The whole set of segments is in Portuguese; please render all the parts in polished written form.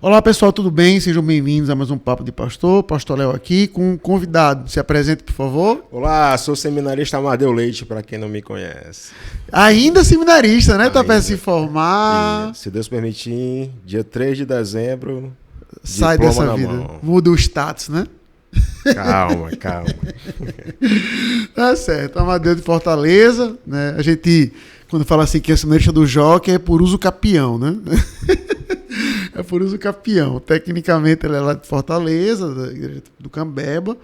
Olá pessoal, tudo bem? Sejam bem-vindos a mais um Papo de Pastor. Pastor Léo aqui com um convidado. Se apresente, por favor. Olá, sou seminarista Amadeu Leite, para quem não me conhece. Ainda seminarista, né? Tá para se formar. E, se Deus permitir, dia 3 de dezembro, sai dessa vida. Mão. Muda o status, né? Calma. Tá certo. Amadeu de Fortaleza, né? A gente, quando fala assim que é seminarista do Jockey, é por uso capião, né? É por uso capião. Tecnicamente ele é lá de Fortaleza, da igreja do Cambeba,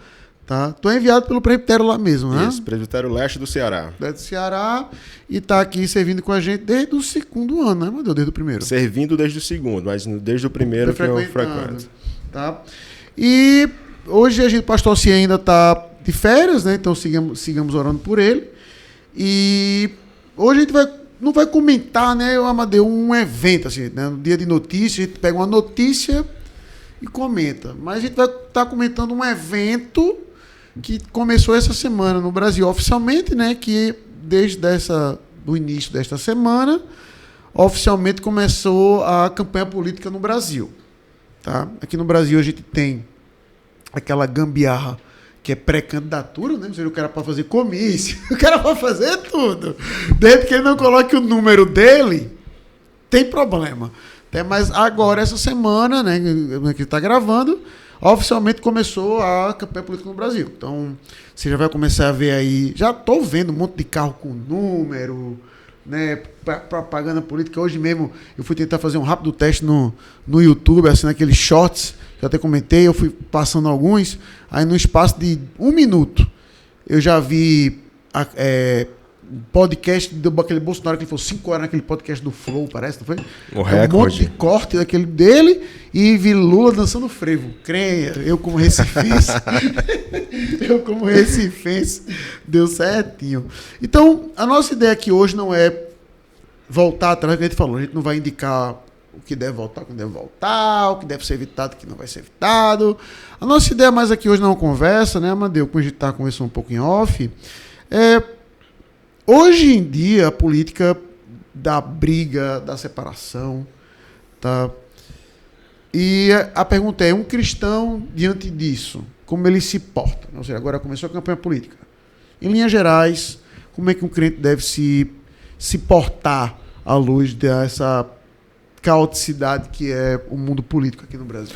tá? Tu é enviado pelo presbitério lá mesmo, né? Isso, presbitério leste do Ceará. Do Ceará, e tá aqui servindo com a gente desde o segundo ano, né, Amadeu? Desde o primeiro. Servindo desde o segundo, mas desde o primeiro que eu frequento. Tá? E hoje a gente, o pastor Cia ainda tá de férias, né? Então sigamos orando por ele. E hoje a gente não vai comentar, né, Amadeu, um evento, assim, né? No dia de notícia, a gente pega uma notícia e comenta. Mas a gente vai estar comentando um evento que começou essa semana no Brasil, oficialmente, né? Que desde do início desta semana, oficialmente começou a campanha política no Brasil. Tá? Aqui no Brasil a gente tem aquela gambiarra que é pré-candidatura, né? O cara pode fazer comício, o cara pode fazer tudo. Desde que ele não coloque o número dele, tem problema. Mas agora, essa semana, né, que está gravando, oficialmente começou a campanha política no Brasil. Então, você já vai começar a ver aí, já estou vendo um monte de carro com número, né, propaganda política. Hoje mesmo eu fui tentar fazer um rápido teste no YouTube, assim, naqueles shorts, que eu até comentei, eu fui passando alguns, aí no espaço de 1 minuto eu já vi podcast daquele Bolsonaro, que ele falou 5 horas naquele podcast do Flow, parece, não foi? O recorde. Um monte de corte daquele dele, e vi Lula dançando frevo. Creia, eu como recifense, deu certinho. Então, a nossa ideia aqui hoje não é voltar atrás, que a gente falou, a gente não vai indicar o que deve voltar, o que não deve voltar, o que deve ser evitado, o que não vai ser evitado. A nossa ideia mais aqui hoje não é uma conversa, né, Amadeu, como a gente está conversando um pouco em off, hoje em dia, a política da briga, da separação, tá? E a pergunta é, um cristão, diante disso, como ele se porta? Ou seja, agora começou a campanha política. Em linhas gerais, como é que um crente deve se portar à luz dessa caoticidade que é o mundo político aqui no Brasil?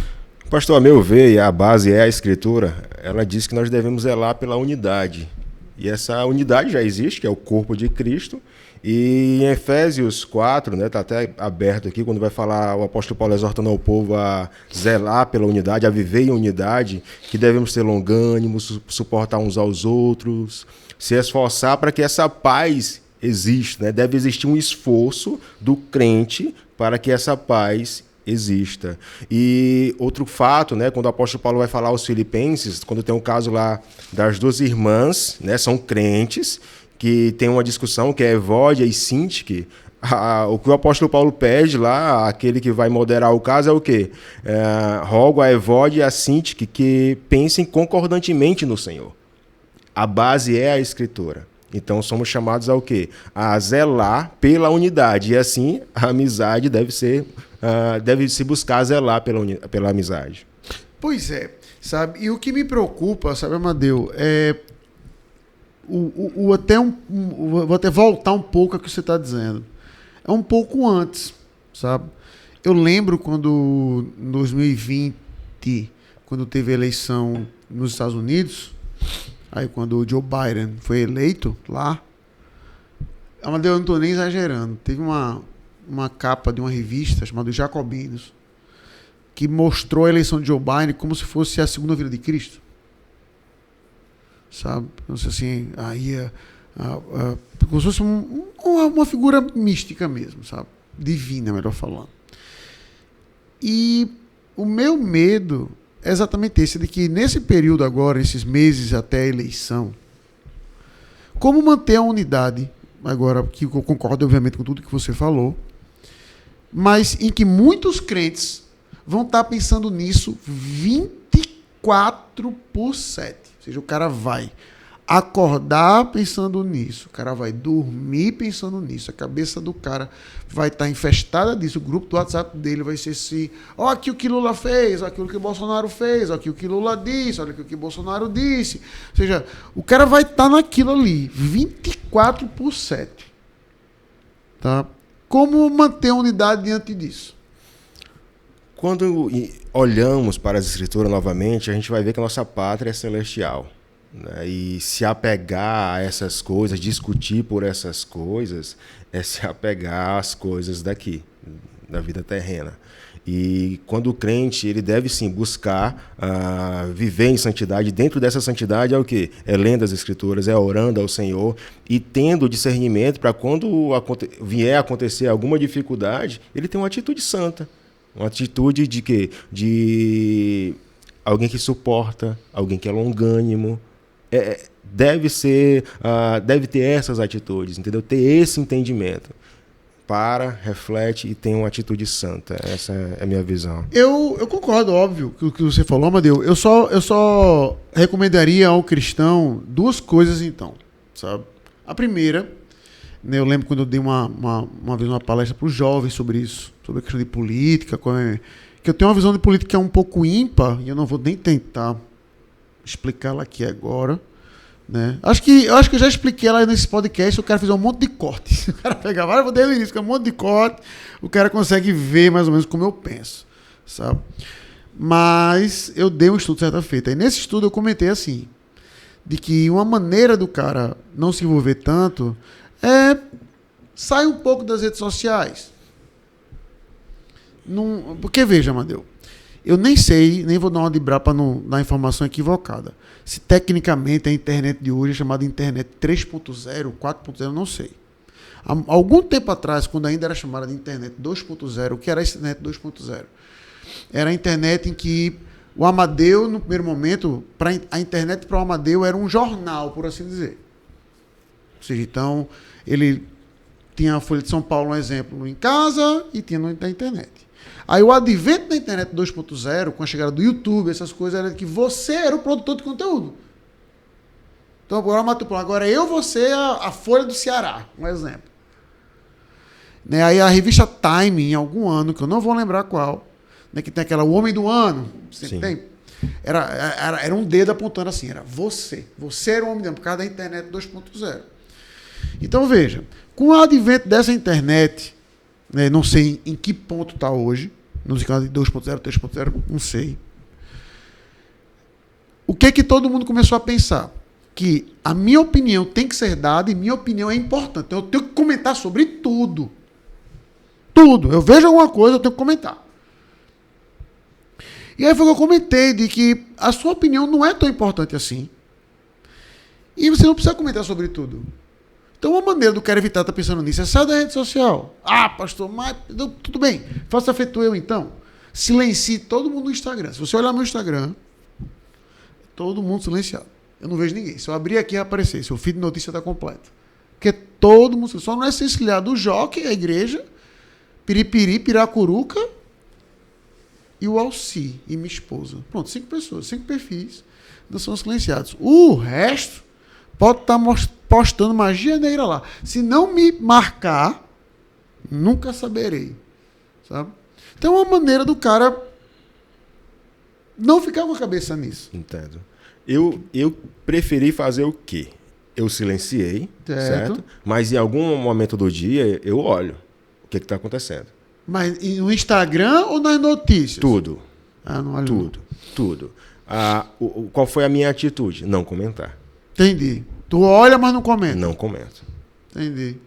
Pastor, a meu ver, a base é a Escritura, ela diz que nós devemos zelar pela unidade. E essa unidade já existe, que é o corpo de Cristo. E em Efésios 4, né, está até aberto aqui, quando vai falar o apóstolo Paulo exortando ao povo a zelar pela unidade, a viver em unidade, que devemos ter longânimo, suportar uns aos outros, se esforçar para que essa paz exista. Né? Deve existir um esforço do crente para que essa paz exista. E outro fato, né, quando o apóstolo Paulo vai falar aos Filipenses, quando tem um caso lá das duas irmãs, né, são crentes, que tem uma discussão que é Evódia e Sintique, o que o apóstolo Paulo pede lá, aquele que vai moderar o caso, é o quê? Rogo a Evódia e a Sintique que pensem concordantemente no Senhor. A base é a Escritura. Então somos chamados ao quê? A zelar pela unidade. E assim a amizade deve se buscar zelar pela amizade. Pois é, sabe? E o que me preocupa, sabe, Amadeu, vou até voltar um pouco ao que você está dizendo. É um pouco antes, sabe? Eu lembro quando, em 2020, quando teve a eleição nos Estados Unidos, aí quando o Joe Biden foi eleito lá, Amadeu, eu não estou nem exagerando, teve uma capa de uma revista chamada Jacobinos, que mostrou a eleição de Joe Biden como se fosse a segunda vinda de Cristo. Sabe? Não sei assim, aí como se fosse uma figura mística mesmo, sabe? Divina, melhor falando. E o meu medo é exatamente esse, de que nesse período agora, esses meses até a eleição, como manter a unidade, agora que eu concordo obviamente com tudo que você falou, mas em que muitos crentes vão estar pensando nisso 24/7. Ou seja, o cara vai acordar pensando nisso, o cara vai dormir pensando nisso, a cabeça do cara vai estar infestada disso, o grupo do WhatsApp dele vai ser assim, ó aqui o que Lula fez, ó aqui o que Bolsonaro fez, ó aqui o que Lula disse, olha aqui o que Bolsonaro disse. Ou seja, o cara vai estar naquilo ali, 24/7. Tá? Como manter a unidade diante disso? Quando olhamos para as Escrituras novamente, a gente vai ver que a nossa pátria é celestial. Né? E se apegar a essas coisas, discutir por essas coisas, é se apegar às coisas daqui, da vida terrena. E quando o crente, ele deve sim buscar viver em santidade. Dentro dessa santidade é o quê? É lendo as Escrituras, é orando ao Senhor e tendo discernimento para quando vier a acontecer alguma dificuldade, ele tem uma atitude santa. Uma atitude de quê? De alguém que suporta, alguém que é longânimo. Deve ter essas atitudes, entendeu? Ter esse entendimento. Reflete e tem uma atitude santa. Essa é a minha visão. Eu concordo, óbvio, com o que você falou, Amadeu. Eu só recomendaria ao cristão duas coisas, então. Sabe? A primeira, né, eu lembro quando eu dei uma vez uma palestra para os jovens sobre isso, sobre a questão de política, que eu tenho uma visão de política que é um pouco ímpar, e eu não vou nem tentar explicá-la aqui agora. Né? Acho que eu já expliquei lá nesse podcast. O cara fez um monte de corte. O cara pegava, eu vou desde o início, um monte de corte. O cara consegue ver mais ou menos como eu penso, sabe? Mas eu dei um estudo certa feita. E nesse estudo eu comentei assim, de que uma maneira do cara não se envolver tanto é sair um pouco das redes sociais. Porque veja, Amadeu, eu nem sei, nem vou dar uma de brá para não dar informação equivocada. Se tecnicamente a internet de hoje é chamada internet 3.0, 4.0, não sei. Há algum tempo atrás, quando ainda era chamada de internet 2.0, o que era a internet 2.0? Era a internet em que o Amadeu, no primeiro momento, a internet para o Amadeu era um jornal, por assim dizer. Ou seja, então, ele tinha a Folha de São Paulo, um exemplo, em casa e tinha na internet. Aí o advento da internet 2.0, com a chegada do YouTube, essas coisas, era que você era o produtor de conteúdo. Então agora eu vou ser a Folha do Ceará, um exemplo. Né? Aí a revista Time, em algum ano, que eu não vou lembrar qual, né, que tem aquela O Homem do Ano, sempre tem, era um dedo apontando assim, era você. Você era o Homem do Ano, por causa da internet 2.0. Então veja, com o advento dessa internet, né, não sei em que ponto está hoje, não sei se 2.0, 3.0, não sei. O que todo mundo começou a pensar? Que a minha opinião tem que ser dada e minha opinião é importante. Então eu tenho que comentar sobre tudo. Tudo. Eu vejo alguma coisa, eu tenho que comentar. E aí foi que eu comentei de que a sua opinião não é tão importante assim. E você não precisa comentar sobre tudo. Então, uma maneira do cara evitar estar pensando nisso é sair da rede social. Ah, pastor, mas tudo bem. Faça feito eu, então. Silencie todo mundo no Instagram. Se você olhar meu Instagram, todo mundo silenciado. Eu não vejo ninguém. Se eu abrir aqui, vai aparecer. Seu feed de notícia está completo. Porque todo mundo... Só não é silenciado o Joque, a igreja, Piripiri, Piracuruca e o Alci e minha esposa. Pronto, 5 pessoas, 5 perfis não são silenciados. O resto pode estar postando magia negra lá. Se não me marcar, nunca saberei. Sabe? Então é uma maneira do cara não ficar com a cabeça nisso. Entendo. Eu preferi fazer o quê? Eu silenciei, certo? Mas em algum momento do dia eu olho o que está acontecendo. Mas no Instagram ou nas notícias? Tudo. Ah, não olho. Tudo. Qual foi a minha atitude? Não comentar. Entendi. Tu olha, mas não comenta. Não comento. Entendi.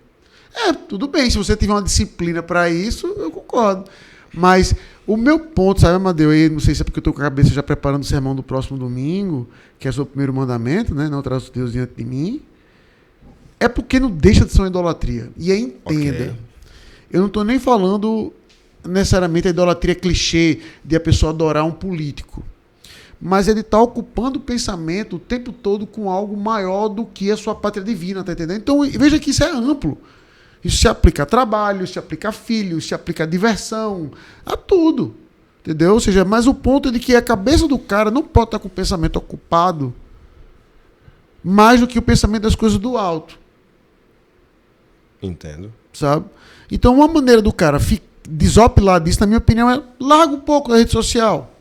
Tudo bem. Se você tiver uma disciplina para isso, eu concordo. Mas o meu ponto, sabe, Amadeu? Aí, não sei se é porque eu estou com a cabeça já preparando o sermão do próximo domingo, que é sobre o primeiro mandamento, né? Não traz Deus diante de mim. É porque não deixa de ser uma idolatria. E aí, entenda. Okay. Eu não estou nem falando necessariamente a idolatria clichê de a pessoa adorar um político. Mas ele está ocupando o pensamento o tempo todo com algo maior do que a sua pátria divina, tá entendendo? Então, veja que isso é amplo. Isso se aplica a trabalho, se aplica a filhos, se aplica a diversão, a tudo. Entendeu? Ou seja, mas o ponto é de que a cabeça do cara não pode estar com o pensamento ocupado mais do que o pensamento das coisas do alto. Entendo. Sabe? Então, uma maneira do cara desopilar disso, na minha opinião, é larga um pouco da rede social.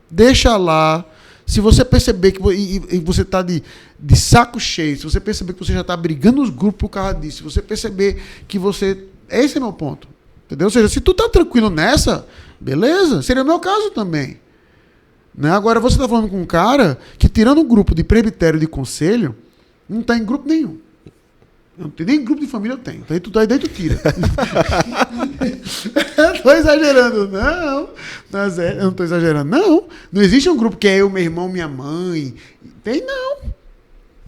Deixa lá. Se você perceber que você está de saco cheio, se você perceber que você já está brigando nos grupos por causa disso, se você perceber que você... Esse é meu ponto. Entendeu? Ou seja, se tu tá tranquilo nessa, beleza. Seria o meu caso também. Né? Agora, você está falando com um cara que, tirando um grupo de presbitério de conselho, não está em grupo nenhum. Não tem nem grupo de família, eu tenho. Daí tu tira. Estou exagerando. Não. Eu não estou exagerando. Não existe um grupo que é eu, meu irmão, minha mãe. Tem não.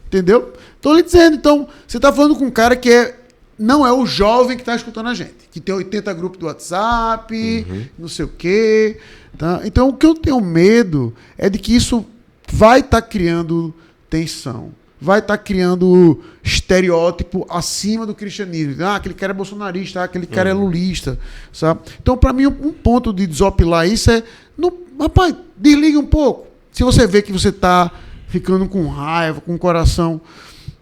Entendeu? Estou lhe dizendo. Então, você está falando com um cara que não é o jovem que está escutando a gente. Que tem 80 grupos do WhatsApp, não sei o quê. Tá? Então, o que eu tenho medo é de que isso vai estar criando tensão. Vai estar criando estereótipo acima do cristianismo. Aquele cara é bolsonarista, aquele cara é lulista. Sabe? Então, para mim, um ponto de desopilar isso é... rapaz, desligue um pouco. Se você vê que você está ficando com raiva, com o coração...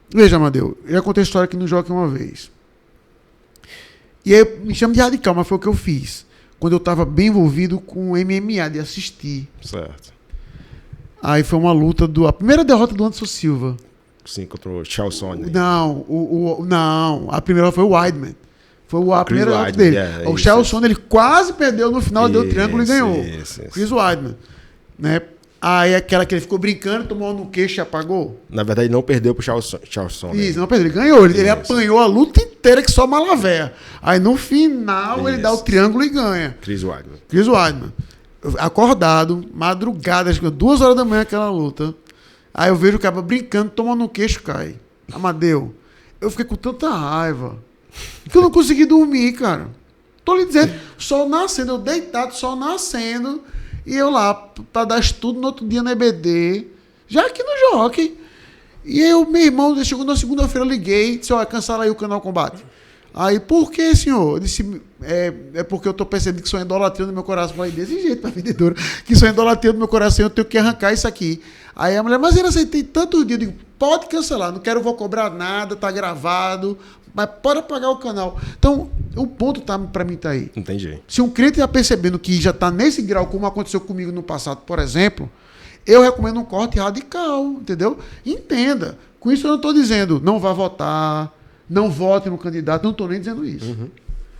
Veja, Amadeu, eu já contei a história aqui no Jockey uma vez. E aí, me chama de radical, mas foi o que eu fiz. Quando eu estava bem envolvido com o MMA, de assistir. Certo. Aí foi uma luta a primeira derrota do Anderson Silva. Sim, contra o Charles Sonnen. Não, a primeira foi o Weidman. Foi a primeira derrota dele. O Charles Sonnen, ele quase perdeu no final, deu o triângulo e ganhou. Chris Weidman. Né? Aí aquela que ele ficou brincando, tomou no queixo e apagou. Na verdade, não perdeu pro Charles Sonnen. Isso, não perdeu, ele ganhou. Ele apanhou a luta inteira que só malavéia. Aí no final ele dá o triângulo e ganha. Chris Weidman. Acordado, madrugada, acho que 2 horas da manhã aquela luta. Aí eu vejo o cara brincando, toma no queixo, cai. Amadeu, eu fiquei com tanta raiva que eu não consegui dormir, cara. Tô lhe dizendo, sol nascendo, eu deitado, sol nascendo, e eu lá, pra dar estudo no outro dia no EBD, já aqui no Jockey. E aí meu irmão, chegou na segunda-feira, eu liguei, disse, cancela aí o canal Combate. Aí, por que, senhor? Eu disse, é porque eu tô percebendo que isso é idolatria no meu coração. Eu falei, desse jeito, pra vendedora, que isso é idolatria no meu coração, eu tenho que arrancar isso aqui. Aí a mulher, mas eu aceitei tantos dias, eu digo, pode cancelar, não vou cobrar nada, tá gravado, mas pode apagar o canal. Então, o ponto pra mim tá aí. Entendi. Se um cliente já percebendo que já tá nesse grau, como aconteceu comigo no passado, por exemplo, eu recomendo um corte radical, entendeu? Entenda. Com isso eu não tô dizendo, não vá votar, não vote no candidato, não estou nem dizendo isso.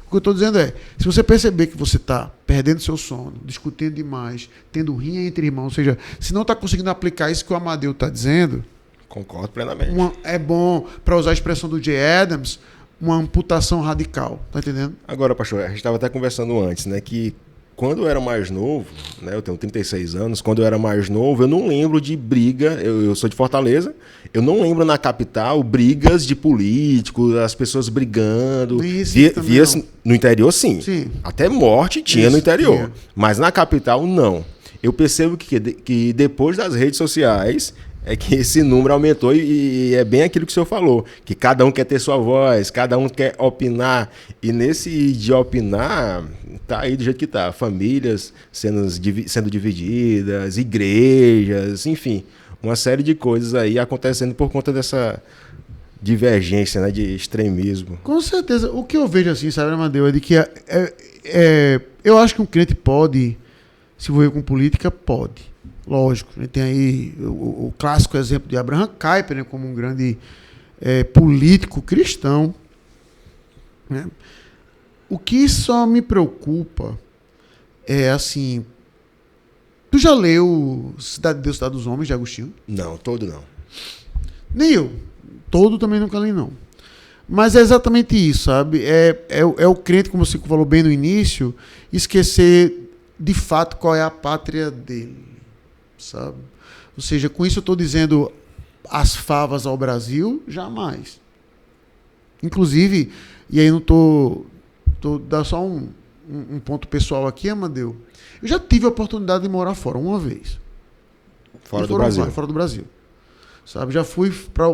O que eu estou dizendo é, se você perceber que você está perdendo seu sono, discutindo demais, tendo rinha entre irmãos, ou seja, se não está conseguindo aplicar isso que o Amadeu está dizendo... Concordo plenamente. É bom, para usar a expressão do Jay Adams, uma amputação radical. Tá entendendo? Agora, pastor, a gente estava até conversando antes, né, que quando eu era mais novo, né, eu tenho 36 anos, quando eu era mais novo, eu não lembro de briga, eu sou de Fortaleza, eu não lembro na capital brigas de políticos, as pessoas brigando. Via no interior, sim. Até morte tinha no interior. Tinha. Mas na capital, não. Eu percebo que depois das redes sociais é que esse número aumentou e é bem aquilo que o senhor falou, que cada um quer ter sua voz, cada um quer opinar. E nesse de opinar, tá aí do jeito que tá. Famílias sendo divididas, igrejas, enfim, uma série de coisas aí acontecendo por conta dessa divergência, né, de extremismo. Com certeza. O que eu vejo assim, sabe, Amadeu, é de que eu acho que um crente pode se envolver com política, pode. Lógico, a gente tem aí o clássico exemplo de Abraham Kuyper, né, como um grande político cristão. Né? O que só me preocupa é assim... Tu já leu Cidade de Deus, Cidade dos Homens, de Agostinho? Não, todo não. Nem eu. Todo também nunca li, não. Mas é exatamente isso, sabe? É o crente, como você falou bem no início, esquecer de fato qual é a pátria dele. Sabe? Ou seja, com isso eu estou dizendo as favas ao Brasil, jamais. Inclusive, e aí não estou dar só um ponto pessoal aqui, Amadeu. Eu já tive a oportunidade de morar fora uma vez. Fora do Brasil? Fora do Brasil. Sabe? Já fui para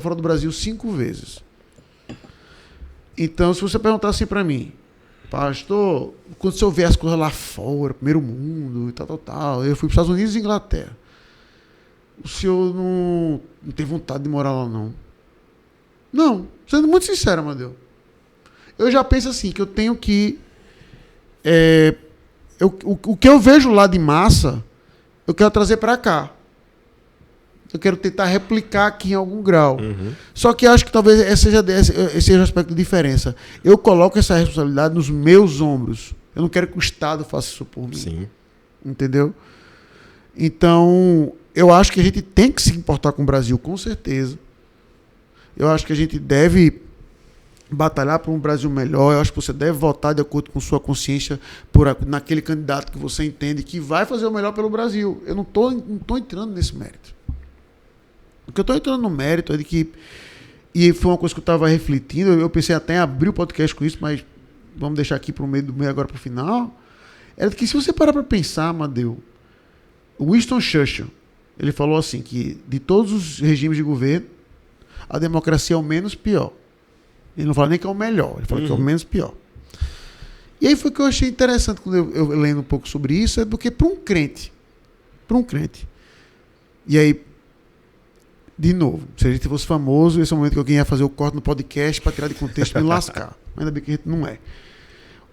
fora do Brasil 5 vezes. Então, se você perguntar assim para mim, pastor, quando você vê as coisas lá fora, primeiro mundo e tal, eu fui para os Estados Unidos e Inglaterra. o senhor não tem vontade de morar lá, não? Não. Sendo muito sincero, Amadeu. Eu já penso assim, que eu tenho que... o que eu vejo lá de massa, eu quero trazer para cá. Eu quero tentar replicar aqui em algum grau. Uhum. Só que acho que talvez esse seja o aspecto de diferença. Eu coloco essa responsabilidade nos meus ombros. Eu não quero que o Estado faça isso por mim. Sim. Entendeu? Então, eu acho que a gente tem que se importar com o Brasil, com certeza. Eu acho que a gente deve batalhar por um Brasil melhor. Eu acho que você deve votar de acordo com sua consciência naquele candidato que você entende que vai fazer o melhor pelo Brasil. Eu não tô entrando nesse mérito. O que eu estou entrando no mérito é de que... E foi uma coisa que eu estava refletindo. Eu pensei até em abrir o podcast com isso, mas vamos deixar aqui para o meio do meio agora para o final. Era de que se você parar para pensar, Amadeu, Winston Churchill, ele falou assim, que de todos os regimes de governo, a democracia é o menos pior. Ele não fala nem que é o melhor, ele fala que é o menos pior. E aí foi que eu achei interessante quando eu lendo um pouco sobre isso, é porque para um crente, e aí, de novo, se a gente fosse famoso, esse é o momento que alguém ia fazer o corte no podcast para tirar de contexto e me lascar. Ainda bem que a gente não é.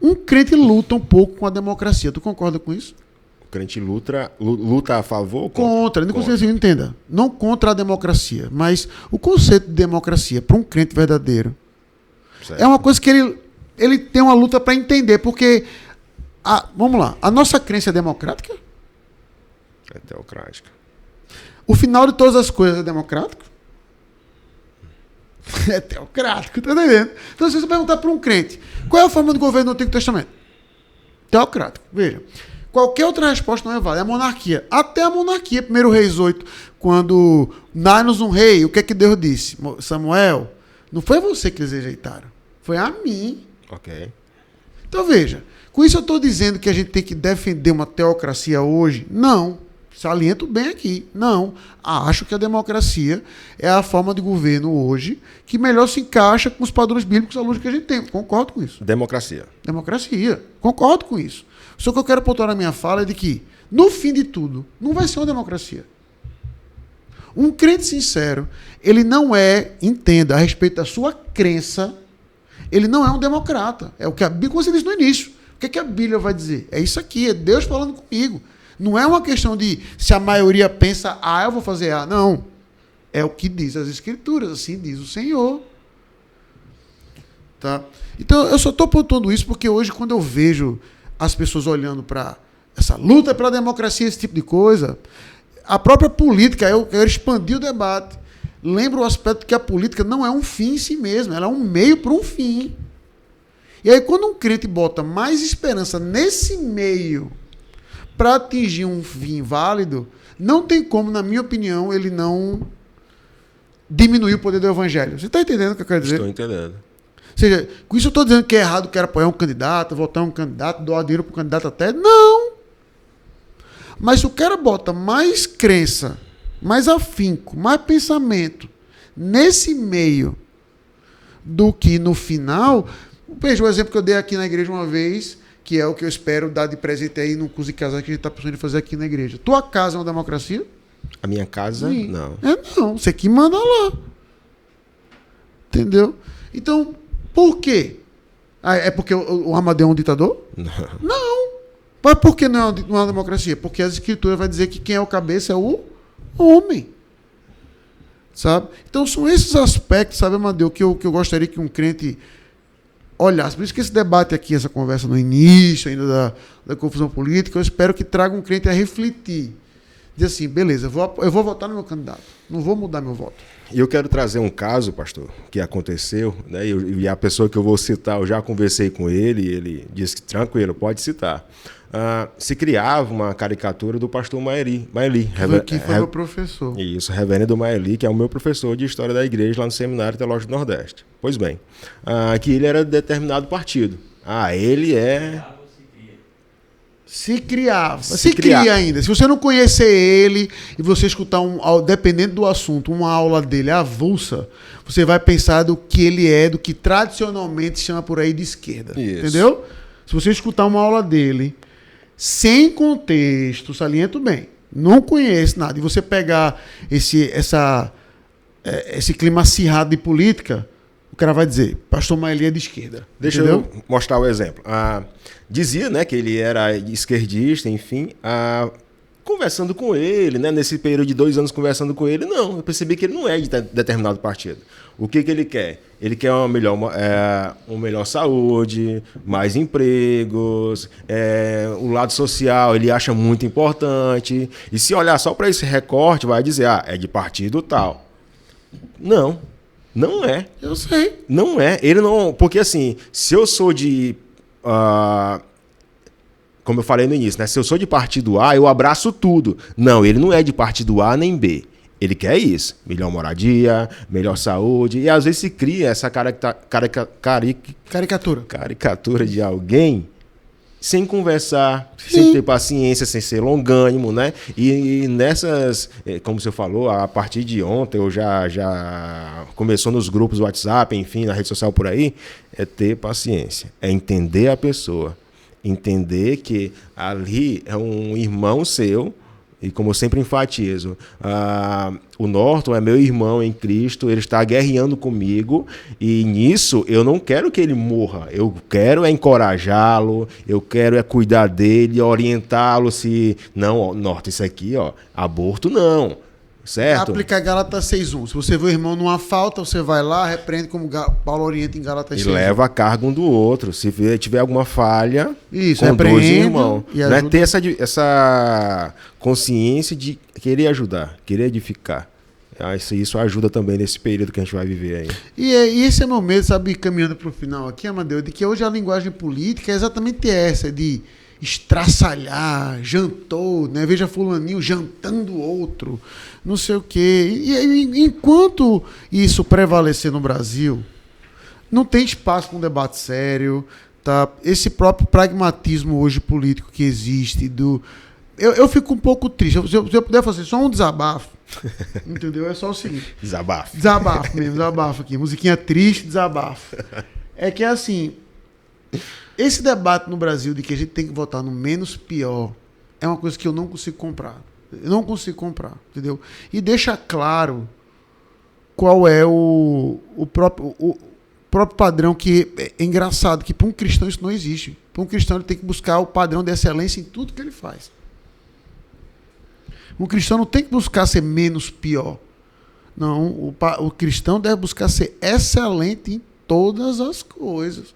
Um crente luta um pouco com a democracia. Tu concorda com isso? O crente luta a favor ou contra? Não consigo entenda. Não contra a democracia, mas o conceito de democracia para um crente verdadeiro certo. É uma coisa que ele tem uma luta para entender, porque vamos lá, a nossa crença é democrática? É teocrática. O final de todas as coisas é democrático? É teocrático, tá entendendo? Então, se você perguntar para um crente, qual é a forma de governo do Antigo Testamento? Teocrático. Veja, qualquer outra resposta não é válida. É a monarquia. Até a monarquia, 1 Reis 8, quando dá-nos um rei, o que é que Deus disse? Samuel, não foi você que eles rejeitaram, foi a mim. Ok. Então, veja, com isso eu estou dizendo que a gente tem que defender uma teocracia hoje? Não. Saliento bem aqui. Não. Acho que a democracia é a forma de governo hoje que melhor se encaixa com os padrões bíblicos à luz que a gente tem. Concordo com isso. Democracia. Concordo com isso. Só que eu quero pontuar na minha fala é de que, no fim de tudo, não vai ser uma democracia. Um crente sincero, ele não entenda, a respeito da sua crença, ele não é um democrata. É o que a Bíblia, como você disse no início. O que a Bíblia vai dizer? É isso aqui, é Deus falando comigo. Não é uma questão de se a maioria pensa A, eu vou fazer A. Não. É o que diz as Escrituras, assim diz o Senhor. Tá? Então, eu só estou pontuando isso porque hoje, quando eu vejo as pessoas olhando para essa luta pela democracia, esse tipo de coisa, a própria política, eu quero expandir o debate. Lembra o aspecto que a política não é um fim em si mesma, ela é um meio para um fim. E aí, quando um crente bota mais esperança nesse meio para atingir um fim válido, não tem como, na minha opinião, ele não diminuir o poder do evangelho. Você está entendendo o que eu quero dizer? Estou entendendo. Ou seja, com isso eu estou dizendo que é errado, quero apoiar um candidato, votar um candidato, doar dinheiro para o candidato até. Não! Mas se o cara bota mais crença, mais afinco, mais pensamento nesse meio do que no final... Veja o exemplo que eu dei aqui na igreja uma vez, que é o que eu espero dar de presente aí num curso de casais que a gente está pensando em fazer aqui na igreja. Tua casa é uma democracia? A minha casa, sim. Não. Não, você que manda lá. Entendeu? Então, por quê? É porque o Amadeu é um ditador? Não. Mas por que não é uma democracia? Porque as escrituras vai dizer que quem é o cabeça é o homem. Sabe? Então, são esses aspectos, sabe, Amadeu, que eu gostaria que um crente olhasse. Por isso que esse debate aqui, essa conversa no início ainda da confusão política, eu espero que traga um crente a refletir. Dizer assim, beleza, eu vou votar no meu candidato, não vou mudar meu voto. E eu quero trazer um caso, pastor, que aconteceu, né? E a pessoa que eu vou citar, eu já conversei com ele, e ele disse que tranquilo, pode citar. Se criava uma caricatura do pastor Maeli. Que foi meu professor. Isso, reverendo Maeli, que é o meu professor de História da Igreja lá no Seminário Teológico do Nordeste. Pois bem, que ele era de determinado partido. Ele é... Se cria ainda. Se você não conhecer ele e você escutar, dependendo do assunto, uma aula dele avulsa, você vai pensar do que ele é, do que tradicionalmente se chama por aí de esquerda. Isso. Entendeu? Se você escutar uma aula dele sem contexto, saliento bem, Não conhece nada. E você pegar esse clima acirrado de política, o cara vai dizer, pastor Maeli é de esquerda. Deixa entendeu? eu mostrar o exemplo. Dizia, né, que ele era esquerdista, enfim. Conversando com ele, né, nesse período de 2 anos conversando com ele, não, eu percebi que ele não é de determinado partido. O que ele quer? Ele quer uma melhor saúde, mais empregos, o lado social ele acha muito importante. E se olhar só para esse recorte, vai dizer, é de partido tal. Não, não é. Eu sei. Não é. Ele não. Porque assim, se eu sou de. Como eu falei no início, né? Se eu sou de partido A, eu abraço tudo. Não, ele não é de partido A nem B. Ele quer isso. Melhor moradia, melhor saúde. E às vezes se cria essa caricatura de alguém sem conversar, sem ter paciência, sem ser longânimo, né? E nessas, como você falou, a partir de ontem, eu já começou nos grupos do WhatsApp, enfim, na rede social por aí, é ter paciência, é entender a pessoa. Entender que ali é um irmão seu, e como eu sempre enfatizo, o Norton é meu irmão em Cristo, ele está guerreando comigo, e nisso eu não quero que ele morra, eu quero encorajá-lo, eu quero cuidar dele, orientá-lo se... Não, Norton, isso aqui, aborto não. Certo? Aplicar Gálatas 6.1. Se você vê o irmão numa falta, você vai lá, repreende como Paulo orienta em Gálatas 6.1. E leva a carga um do outro. Se tiver alguma falha, isso, conduz o irmão. E não é ter essa consciência de querer ajudar, querer edificar. Isso ajuda também nesse período que a gente vai viver aí. E esse é o meu medo, sabe, caminhando para o final aqui, Amadeu, de que hoje a linguagem política é exatamente essa, de estraçalhar, jantou, né? Veja fulaninho jantando outro, não sei o quê. E enquanto isso prevalecer no Brasil, não tem espaço para um debate sério, tá? Esse próprio pragmatismo hoje político que existe, eu fico um pouco triste. Se eu puder fazer só um desabafo, entendeu? É só o seguinte. Desabafo mesmo, desabafo aqui. Musiquinha triste, desabafo. É que assim... Esse debate no Brasil de que a gente tem que votar no menos pior é uma coisa que eu não consigo comprar. Eu não consigo comprar, entendeu? E deixa claro qual é o próprio padrão, que é engraçado, que para um cristão isso não existe. Para um cristão ele tem que buscar o padrão de excelência em tudo que ele faz. Um cristão não tem que buscar ser menos pior. Não, o cristão deve buscar ser excelente em todas as coisas.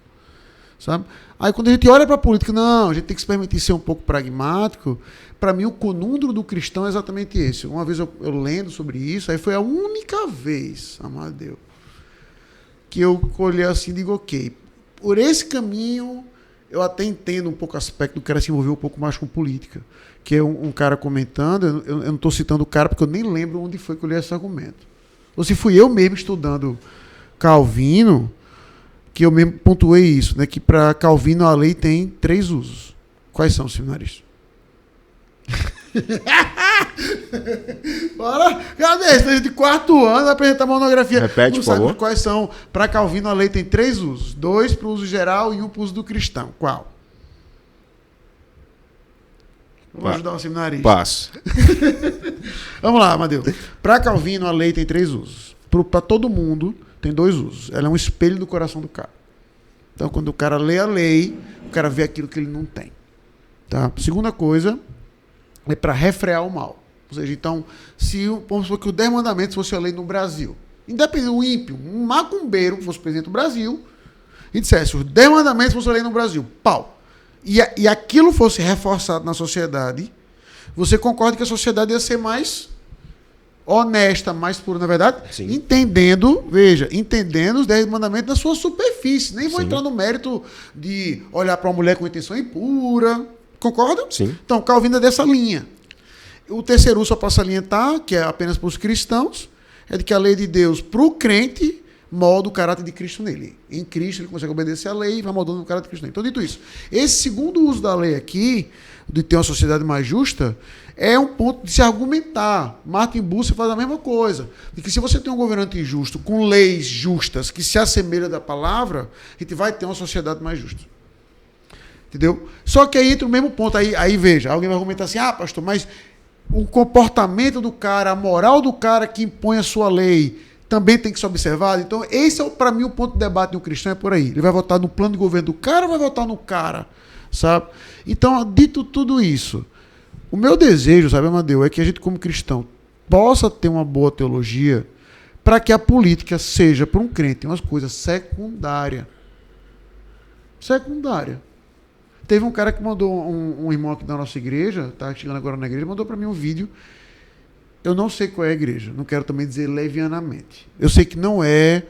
Sabe? Aí quando a gente olha para a política, não, a gente tem que se permitir ser um pouco pragmático. Para mim o conundro do cristão é exatamente esse. Uma vez eu lendo sobre isso, aí foi a única vez, amado Deus, que eu olhei assim e digo, ok, por esse caminho eu até entendo um pouco o aspecto do cara se envolver um pouco mais com política, que é um cara comentando, eu não estou citando o cara porque eu nem lembro onde foi que eu li esse argumento, ou se fui eu mesmo estudando Calvino, que eu mesmo pontuei isso, né? Que para Calvino a lei tem 3 usos. Quais são, seminaristas? Bora! Cadê? Estudante de 4º ano, apresentar a monografia. Repete, por favor. Quais são? Para Calvino a lei tem 3 usos. 2 para o uso geral e 1 para o uso do cristão. Qual? Vamos ajudar o seminarista. Passo. Vamos lá, Amadeu. Para Calvino a lei tem 3 usos. Para todo mundo tem 2 usos. Ela é um espelho do coração do cara. Então, quando o cara lê a lei, o cara vê aquilo que ele não tem. Tá? Segunda coisa é para refrear o mal. Ou seja, então, vamos supor que o 10 mandamentos fosse a lei no Brasil. Independente do ímpio, um macumbeiro fosse presidente do Brasil e dissesse, os 10 mandamentos fossem a lei no Brasil. Pau. E aquilo fosse reforçado na sociedade, você concorda que a sociedade ia ser mais honesta, mais pura, na verdade? Sim. Entendendo os 10 mandamentos na sua superfície. Nem vou entrar no mérito de olhar para uma mulher com intenção impura. Concorda? Sim. Então, Calvino é dessa linha. O terceiro só para salientar, que é apenas para os cristãos, é de que a lei de Deus, para o crente, molda o caráter de Cristo nele. Em Cristo ele consegue obedecer à lei e vai moldando o caráter de Cristo nele. Então, dito isso, esse segundo uso da lei aqui, de ter uma sociedade mais justa, é um ponto de se argumentar. Martin Bucer faz a mesma coisa. De que se você tem um governante injusto, com leis justas, que se assemelham da palavra, a gente vai ter uma sociedade mais justa. Entendeu? Só que aí entra o mesmo ponto. Aí veja, alguém vai argumentar assim, pastor, mas o comportamento do cara, a moral do cara que impõe a sua lei também tem que ser observado. Então, esse é, para mim, o ponto de debate de um cristão, é por aí. Ele vai votar no plano de governo do cara ou vai votar no cara? Sabe? Então, dito tudo isso, o meu desejo, sabe, Amadeu, é que a gente, como cristão, possa ter uma boa teologia para que a política seja, para um crente, uma coisa secundária. Secundária. Teve um cara que mandou, um irmão aqui da nossa igreja, tá chegando agora na igreja, mandou para mim um vídeo. Eu não sei qual é a igreja, não quero também dizer levianamente. Eu sei que não é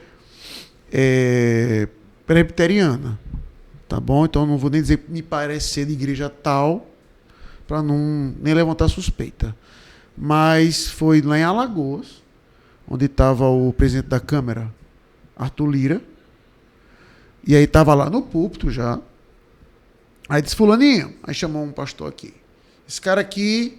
presbiteriana, tá bom? Então não vou nem dizer que me parece ser de igreja tal, para não nem levantar suspeita. Mas foi lá em Alagoas, onde estava o presidente da Câmara, Arthur Lira, e aí estava lá no púlpito já. Aí disse, fulaninho, aí chamou um pastor aqui. Esse cara aqui,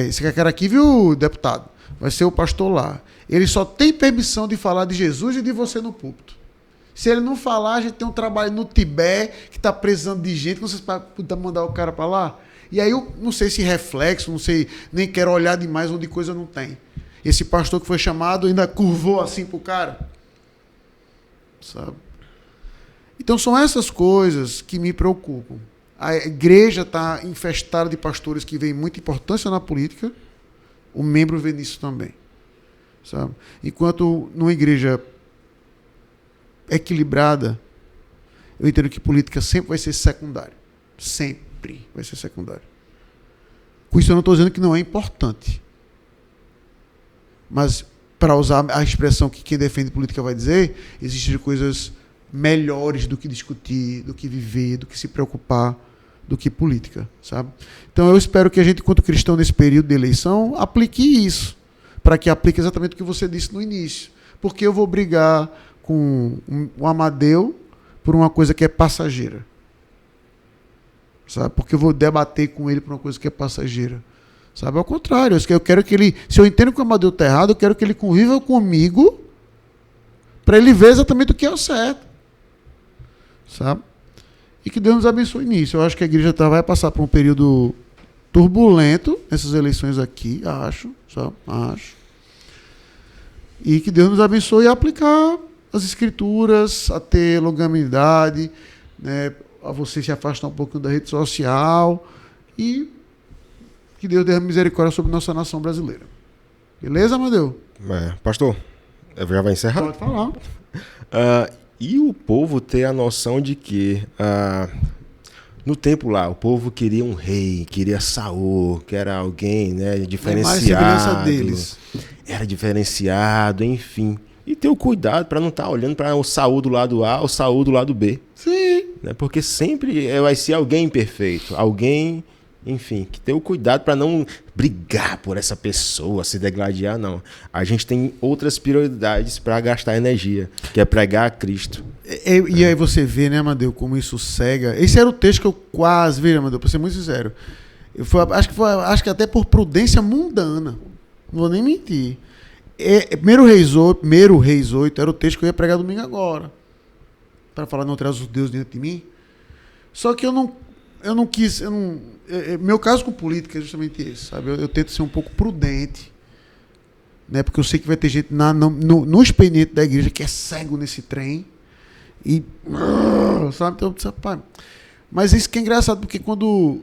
esse cara aqui, viu, deputado? Vai ser o pastor lá. Ele só tem permissão de falar de Jesus e de você no púlpito. Se ele não falar, a gente tem um trabalho no Tibete que está precisando de gente, não sei se puder mandar o cara para lá. E aí eu não sei se reflexo, não sei, nem quero olhar demais onde coisa não tem. Esse pastor que foi chamado ainda curvou assim pro cara. Sabe? Então são essas coisas que me preocupam. A igreja está infestada de pastores que veem muita importância na política, o membro vê nisso também. Sabe? Enquanto numa igreja equilibrada, eu entendo que política sempre vai ser secundária. Sempre vai ser secundária. Com isso eu não estou dizendo que não é importante. Mas, para usar a expressão que quem defende política vai dizer, existem coisas melhores do que discutir, do que viver, do que se preocupar, do que política, sabe? Então eu espero que a gente, enquanto cristão nesse período de eleição, aplique isso, para que aplique exatamente o que você disse no início. Porque eu vou brigar com o Amadeu por uma coisa que é passageira. Sabe? Porque eu vou debater com ele por uma coisa que é passageira. Sabe? Ao contrário, eu quero que ele, se eu entendo que o Amadeu está errado, eu quero que ele conviva comigo para ele ver exatamente o que é o certo. Sabe? E que Deus nos abençoe nisso. Eu acho que a igreja vai passar por um período turbulento nessas eleições aqui, acho. E que Deus nos abençoe a aplicar as escrituras, a ter longanimidade, né, a você se afastar um pouquinho da rede social e que Deus dê misericórdia sobre nossa nação brasileira. Beleza, Amadeu? Pastor, já vai encerrar? Pode falar. E o povo ter a noção de que no tempo lá, o povo queria um rei, queria Saul, que era alguém, né, diferenciado. Deles. Era diferenciado, enfim. E ter o cuidado para não estar olhando para o Saul do lado A ou o Saul do lado B. Sim. Né? Porque sempre vai ser alguém imperfeito, alguém, enfim, que ter o cuidado para não brigar por essa pessoa, se degladiar, não. A gente tem outras prioridades para gastar energia, que é pregar a Cristo. E aí você vê, né, Amadeu, como isso cega. Esse era o texto que eu quase vi, Amadeu, para ser muito sincero. Acho que até por prudência mundana. Não vou nem mentir. Primeiro Reis 8 era o texto que eu ia pregar domingo agora. Para falar, não traz os deuses dentro de mim. Só que eu não quis. Meu caso com política é justamente esse, sabe? Eu tento ser um pouco prudente, né? Porque eu sei que vai ter gente no expediente da igreja que é cego nesse trem. E. Sabe? Então, rapaz. Mas isso que é engraçado, porque quando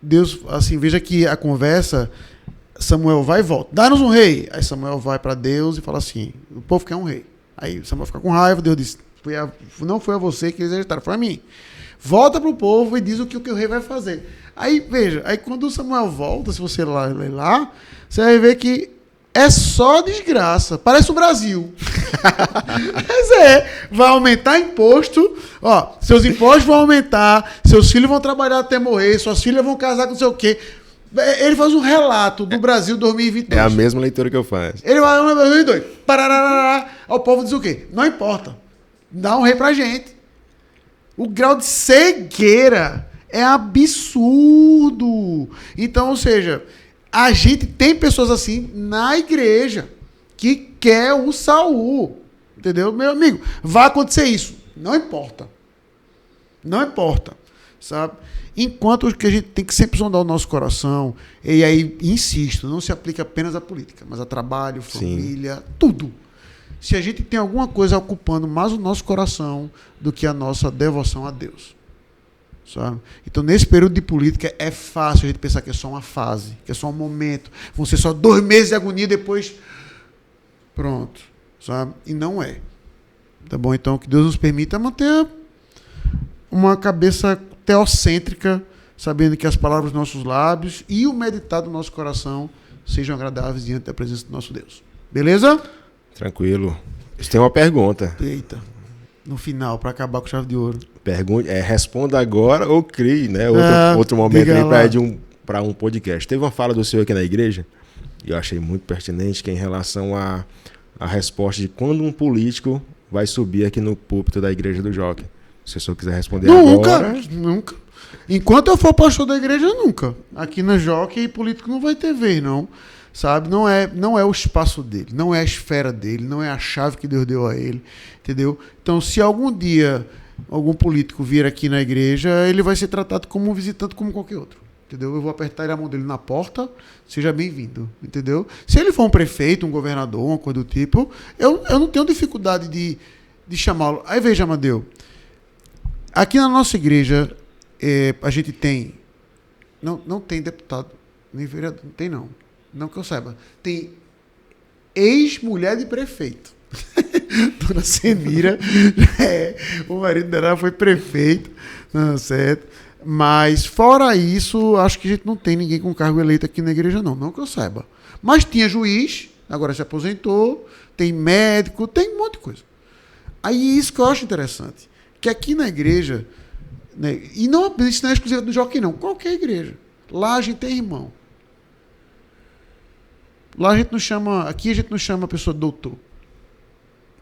Deus, assim, veja que a conversa, Samuel vai e volta. Dá-nos um rei. Aí Samuel vai para Deus e fala assim: o povo quer um rei. Aí Samuel fica com raiva, Deus diz: não foi a você que eles rejeitaram, foi a mim. Volta para o povo e diz o que o rei vai fazer. Aí, veja, aí quando o Samuel volta, se você ler lá, você vai ver que é só desgraça. Parece o Brasil. Mas vai aumentar imposto, ó, seus impostos vão aumentar, seus filhos vão trabalhar até morrer, suas filhas vão casar com não sei o quê. Ele faz um relato do Brasil 2022. É a mesma leitura que eu faço. Ele vai em 2022. Parará, o povo diz o quê? Não importa. Dá um rei pra gente. O grau de cegueira é absurdo. Então, ou seja, a gente tem pessoas assim na igreja que quer o Saul. Entendeu? Meu amigo, vai acontecer isso. Não importa. Não importa. Sabe? Enquanto que a gente tem que sempre sondar o nosso coração, e aí, insisto, não se aplica apenas à política, mas a trabalho, família, sim, tudo. Se a gente tem alguma coisa ocupando mais o nosso coração do que a nossa devoção a Deus. Sabe? Então, nesse período de política, é fácil a gente pensar que é só uma fase, que é só um momento. Vão ser só 2 meses de agonia, depois pronto. Sabe? E não é. Tá bom? Então, que Deus nos permita manter uma cabeça teocêntrica, sabendo que as palavras dos nossos lábios e o meditar do nosso coração sejam agradáveis diante da presença do nosso Deus. Beleza? Tranquilo. Você tem uma pergunta. Eita. No final, para acabar com chave de ouro. Responda agora ou crie, né? Outro momento aí para um podcast. Teve uma fala do senhor aqui na igreja, e eu achei muito pertinente, que é em relação à resposta de quando um político vai subir aqui no púlpito da igreja do Jockey. Se o senhor quiser responder agora... Nunca. Enquanto eu for pastor da igreja, nunca. Aqui na Jockey, político não vai ter vez, não. Sabe? Não é o espaço dele, não é a esfera dele, não é a chave que Deus deu a ele, entendeu? Então, se algum dia algum político vir aqui na igreja, ele vai ser tratado como um visitante, como qualquer outro, entendeu? Eu vou apertar a mão dele na porta, seja bem-vindo, entendeu? Se ele for um prefeito, um governador, uma coisa do tipo, eu não tenho dificuldade de chamá-lo. Aí veja, Amadeu, aqui na nossa igreja, a gente tem, não tem deputado, nem vereador, não tem não. Não que eu saiba. Tem ex-mulher de prefeito. Dona Senira, o marido dela foi prefeito, não, certo? Mas, fora isso, acho que a gente não tem ninguém com cargo eleito aqui na igreja, não que eu saiba. Mas tinha juiz, agora se aposentou, tem médico, tem um monte de coisa. Aí isso que eu acho interessante, que aqui na igreja, né, e não, isso não é exclusivo do Jockey, não, qualquer igreja. Lá a gente tem irmão. Lá a gente não chama, aqui a gente não chama a pessoa de doutor.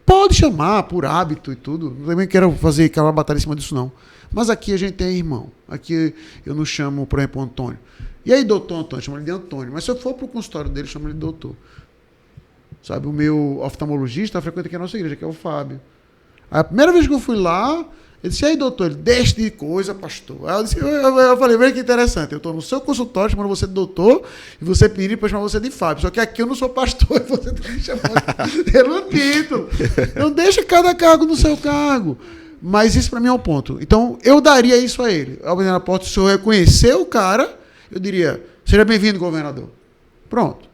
Pode chamar por hábito e tudo. Também quero fazer aquela batalha em cima disso, não. Mas aqui a gente tem irmão. Aqui eu não chamo, por exemplo, Antônio. E aí, doutor Antônio? Chamo ele de Antônio. Mas se eu for para o consultório dele, chamo ele de doutor. Sabe, o meu oftalmologista frequenta aqui a nossa igreja, que é o Fábio. A primeira vez que eu fui lá, ele disse, e aí, doutor? Ele, deixa de coisa, pastor. Aí eu falei, veja que interessante, eu estou no seu consultório chamando você de doutor, e você pedindo para chamar você de Fábio. Só que aqui eu não sou pastor, e você tem que chamar pelo título. Então deixa cada cargo no seu cargo. Mas isso para mim é um ponto. Então, eu daria isso a ele. Ao abrir na porta, se eu reconhecer o cara, eu diria, seja bem-vindo, governador. Pronto.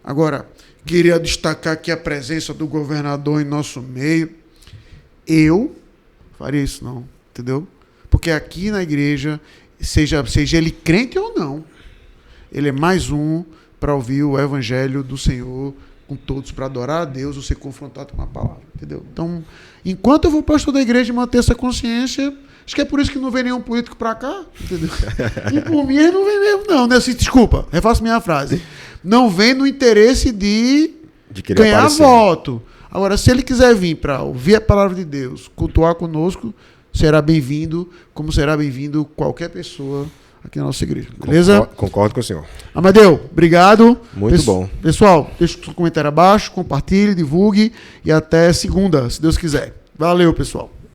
Agora, queria destacar aqui a presença do governador em nosso meio. Eu faria isso não, entendeu? Porque aqui na igreja, seja ele crente ou não, ele é mais um para ouvir o evangelho do Senhor com todos, para adorar a Deus ou ser confrontado com a palavra, entendeu? Então, enquanto eu vou pastor da igreja e manter essa consciência, acho que é por isso que não vem nenhum político para cá, entendeu? E por mim ele não vem mesmo não, né? Desculpa, refaço minha frase. Não vem no interesse de ganhar aparecer. Voto. Agora, se ele quiser vir para ouvir a palavra de Deus, cultuar conosco, será bem-vindo, como será bem-vindo qualquer pessoa aqui na nossa igreja. Beleza? Concordo com o senhor. Amadeu, obrigado. Muito bom. Pessoal, deixa o seu comentário abaixo, compartilhe, divulgue e até segunda, se Deus quiser. Valeu, pessoal.